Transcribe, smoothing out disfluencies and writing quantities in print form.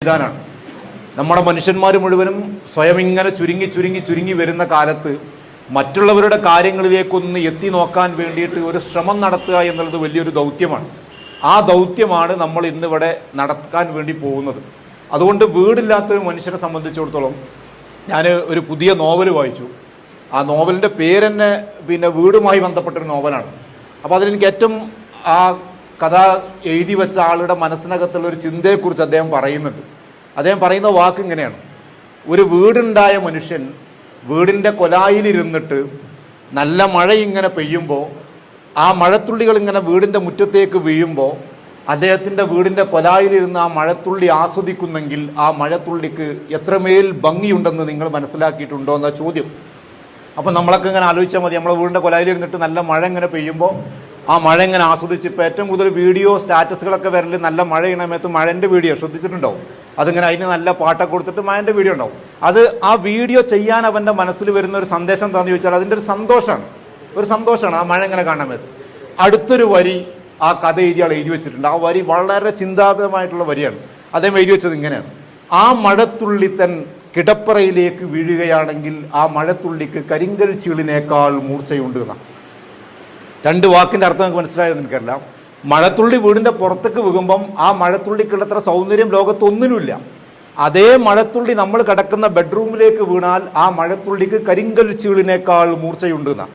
മൈതാനാണ്. നമ്മുടെ മനുഷ്യന്മാർ മുഴുവനും സ്വയം ഇങ്ങനെ ചുരുങ്ങി വരുന്ന കാലത്ത് മറ്റുള്ളവരുടെ കാര്യങ്ങളിലേക്കൊന്ന് എത്തി നോക്കാൻ വേണ്ടിയിട്ട് ഒരു ശ്രമം നടത്തുക എന്നുള്ളത് വലിയൊരു ദൗത്യമാണ്. ആ ദൗത്യമാണ് നമ്മൾ ഇന്നിവിടെ നടക്കാൻ വേണ്ടി പോകുന്നത്. അതുകൊണ്ട് വീടില്ലാത്തൊരു മനുഷ്യനെ സംബന്ധിച്ചിടത്തോളം ഞാൻ ഒരു പുതിയ നോവൽ വായിച്ചു. ആ നോവലിൻ്റെ പേര് തന്നെ വീടുമായി ബന്ധപ്പെട്ടൊരു നോവലാണ്. അപ്പോൾ അതിലെനിക്ക് ഏറ്റവും ആ കഥ എഴുതി വെച്ച ആളുടെ മനസ്സിനകത്തുള്ള ഒരു ചിന്തയെക്കുറിച്ച് അദ്ദേഹം പറയുന്നുണ്ട്. അദ്ദേഹം പറയുന്ന വാക്ക് ഇങ്ങനെയാണ്: ഒരു വീടുണ്ടായ മനുഷ്യൻ വീടിൻ്റെ കൊലായിലിരുന്നിട്ട് നല്ല മഴ ഇങ്ങനെ പെയ്യുമ്പോൾ ആ മഴത്തുള്ളികൾ ഇങ്ങനെ വീടിൻ്റെ മുറ്റത്തേക്ക് വീഴുമ്പോൾ അദ്ദേഹത്തിൻ്റെ വീടിൻ്റെ കൊലായിലിരുന്ന് ആ മഴത്തുള്ളി ആസ്വദിക്കുന്നെങ്കിൽ ആ മഴത്തുള്ളിക്ക് എത്രമേൽ ഭംഗിയുണ്ടെന്ന് നിങ്ങൾ മനസ്സിലാക്കിയിട്ടുണ്ടോ എന്ന ചോദ്യം. അപ്പം നമ്മളൊക്കെ ഇങ്ങനെ ആലോചിച്ചാൽ മതി. നമ്മളെ വീടിൻ്റെ കൊലായിലിരുന്നിട്ട് നല്ല മഴ ഇങ്ങനെ പെയ്യുമ്പോൾ ആ മഴ ഇങ്ങനെ ആസ്വദിച്ച്, ഇപ്പോൾ ഏറ്റവും കൂടുതൽ വീഡിയോ സ്റ്റാറ്റസുകളൊക്കെ വരൽ നല്ല മഴ ചെയ്യുന്ന സമയത്ത് മഴൻ്റെ വീഡിയോ ശ്രദ്ധിച്ചിട്ടുണ്ടാവും. അതിങ്ങനെ അതിന് നല്ല പാട്ടൊക്കെ കൊടുത്തിട്ട് മഴൻ്റെ വീഡിയോ ഉണ്ടാവും. അത് ആ വീഡിയോ ചെയ്യാൻ അവൻ്റെ മനസ്സിൽ വരുന്ന ഒരു സന്ദേശം എന്താണെന്ന് ചോദിച്ചാൽ അതിൻ്റെ ഒരു സന്തോഷമാണ് ആ മഴ ഇങ്ങനെ കാണാൻ പറ്റും. അടുത്തൊരു വരി ആ കഥ എഴുതി വെച്ചിട്ടുണ്ട്. ആ വരി വളരെ ചിന്താപരമായിട്ടുള്ള വരിയാണ്. അദ്ദേഹം എഴുതി വെച്ചത് ഇങ്ങനെയാണ്: ആ മഴത്തുള്ളി തൻ കിടപ്പറയിലേക്ക് വീഴുകയാണെങ്കിൽ ആ മഴത്തുള്ളിക്ക് കരിങ്കൽ ചീളിനേക്കാൾ മൂർച്ചയുണ്ട് എന്നാണ്. രണ്ട് വാക്കിൻ്റെ അർത്ഥം നമുക്ക് മനസ്സിലായെന്ന് എനിക്കറിയില്ല. മഴത്തുള്ളി വീടിൻ്റെ പുറത്തേക്ക് വീകുമ്പം ആ മഴത്തുള്ളിക്കുള്ളത്ര സൗന്ദര്യം ലോകത്തൊന്നിനുമില്ല. അതേ മഴത്തുള്ളി നമ്മൾ കിടക്കുന്ന ബെഡ്റൂമിലേക്ക് വീണാൽ ആ മഴത്തുള്ളിക്ക് കരിങ്കൽ ചീളിനേക്കാൾ മൂർച്ചയുണ്ട് എന്നാണ്.